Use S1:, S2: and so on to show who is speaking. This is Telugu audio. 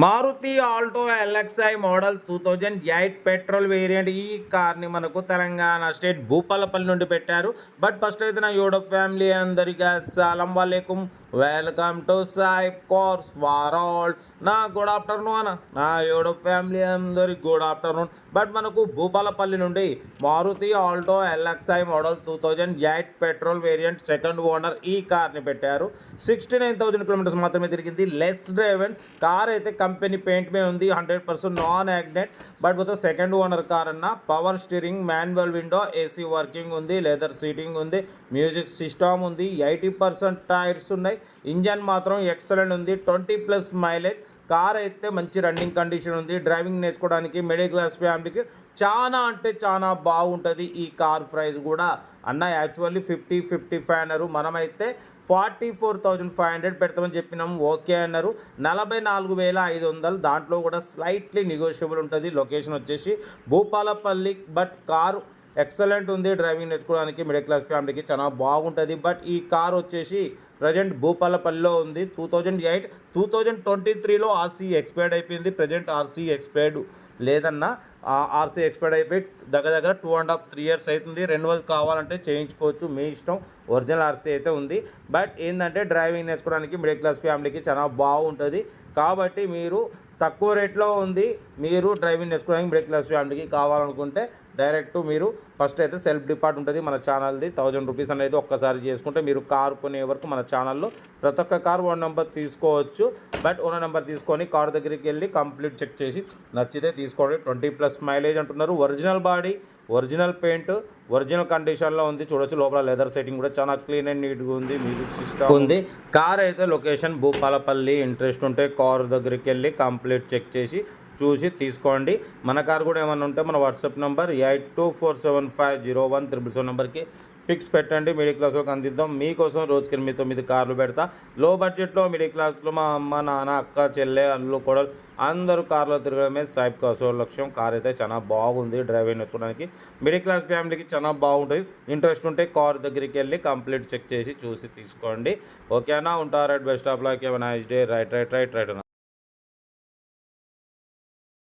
S1: Maruti Alto LXI model 2008 petrol variant. ఈ కార్ని మనకు తెలంగాణ స్టేట్ భూపాలపల్లి నుండి పెట్టారు. బట్ ఫస్ట్ అయితే నా యూడో ఫ్యామిలీ అందరికీ అస్సలం వాలేకుం, welcome to Saib cars for all. నా గుడ్ ఆఫ్టర్నూన్ అన్న, నా యూడో ఫ్యామిలీ అందరికి గుడ్ ఆఫ్టర్నూన్. బట్ మనకు భూపాలపల్లి నుండి Maruti Alto LXI model 2008 petrol variant second owner ఈ కార్ని పెట్టారు. 69,000 కిలోమీటర్స్ మాత్రమే తిరిగింది. లెస్ డ్రైవెన్ కార్ అయితే కంపెనీ पेंट में ఉంది 100% నాన్ యాక్సిడెంట్. బట్ మొత్తం సెకండ్ ఓనర్ కార్ అన్న. Power steering, manual window, AC working ఉంది, లెదర్ సీటింగ్ ఉంది, మ్యూజిక్ సిస్టమ్ ఉంది, 80% టైర్స్ ఉన్నాయి. ఇంజన్ మాత్రం ఎక్సలెంట్ ఉంది, 20+ మైలేజ్. కార్ అయితే మంచి రన్నింగ్ కండిషన్ ఉంది. డ్రైవింగ్ నేర్చుకోవడానికి మిడిల్ క్లాస్ ఫ్యామిలీకి చాలా అంటే చాలా బాగుంటుంది. ఈ కార్ ప్రైస్ కూడా అన్న యాక్చువల్లీ 50-55 అన్నారు. మనమైతే 44,500 పెడతామని చెప్పినాము. ఓకే అన్నారు. 44,500, దాంట్లో కూడా స్లైట్లీ నెగోషియబుల్ ఉంటుంది. లొకేషన్ వచ్చేసి భూపాలపల్లి. బట్ కారు ఎక్సలెంట్ ఉంది. డ్రైవింగ్ నేర్చుకోవడానికి మిడిల్ క్లాస్ ఫ్యామిలీకి చాలా బాగుంటుంది. బట్ ఈ కార్ వచ్చేసి ప్రజెంట్ భూపాలపల్లిలో ఉంది. 2008 2023లో ఆర్సీ ఎక్స్పైర్డ్ అయిపోయింది. ప్రజెంట్ ఆర్సీ ఎక్స్పైర్డ్ లేదన్నా. ఆర్సీ ఎక్స్పైర్డ్ అయిపోయి దగ్గర 2.5-3 ఇయర్స్ అవుతుంది. రెన్యువల్ కావాలంటే చేయించుకోవచ్చు, మీ ఇష్టం. ఒరిజినల్ ఆర్సీ అయితే ఉంది. బట్ ఏంటంటే డ్రైవింగ్ నేర్చుకోవడానికి మిడిల్ క్లాస్ ఫ్యామిలీకి చాలా బాగుంటుంది. కాబట్టి మీరు తక్కువ రేట్లో ఉంది, మీరు డ్రైవింగ్ నేర్చుకోవడానికి మిడిల్ క్లాస్ ఫ్యామిలీకి కావాలనుకుంటే డైరెక్ట్ మీరు ఫస్ట్ అయితే సెల్ఫ్ డిపార్ట్ ఉంటుంది మన ఛానల్ది. 1000 రూపీస్ అనేది ఒక్కసారి చేసుకుంటే మీరు కారు కొనే వరకు మన ఛానల్లో ప్రతి ఒక్క కారు ఓన్ నెంబర్ తీసుకోవచ్చు. బట్ ఓన్ నెంబర్ తీసుకొని కారు దగ్గరికి వెళ్ళి కంప్లీట్ చెక్ చేసి నచ్చితే తీసుకోండి. 20+ మైలేజ్ అంటున్నారు. Original body, original paint, original కండిషన్లో ఉంది. చూడొచ్చు లోపల లెదర్ సెట్టింగ్ కూడా చాలా క్లీన్ అండ్ నీట్గా ఉంది. మ్యూజిక్ సిస్టమ్ ఉంది. కార్ అయితే లొకేషన్ భూపాలపల్లి. ఇంట్రెస్ట్ ఉంటే కారు దగ్గరికి వెళ్ళి కంప్లీట్ చెక్ చేసి చూసి తీసుకోండి. మన కారు కూడా ఏమన్నా ఉంటే మన వాట్సాప్ నెంబర్ 8247501777 నెంబర్కి పిక్స్ పెట్టండి. మిడిల్ క్లాస్ వాళ్ళకి అందిద్దాం. మీకోసం రోజుకి 8-9 కార్లు పెడతా. లో బడ్జెట్లో మిడిల్ క్లాస్లో మా అమ్మ, నాన్న, అక్క, చెల్లె, అల్లు, కొడలు అందరూ కార్లో తిరగడమే సాయిబ్ కార్స్ లక్ష్యం. కార్ అయితే చాలా బాగుంది. డ్రైవింగ్ నేర్చుకోవడానికి మిడిల్ క్లాస్ ఫ్యామిలీకి చాలా బాగుంటుంది. ఇంట్రెస్ట్ ఉంటే కార్ దగ్గరికి వెళ్ళి కంప్లీట్ చెక్ చేసి చూసి తీసుకోండి. ఓకేనా? ఉంటారు. Best of luck. Nice day. Right అన్న.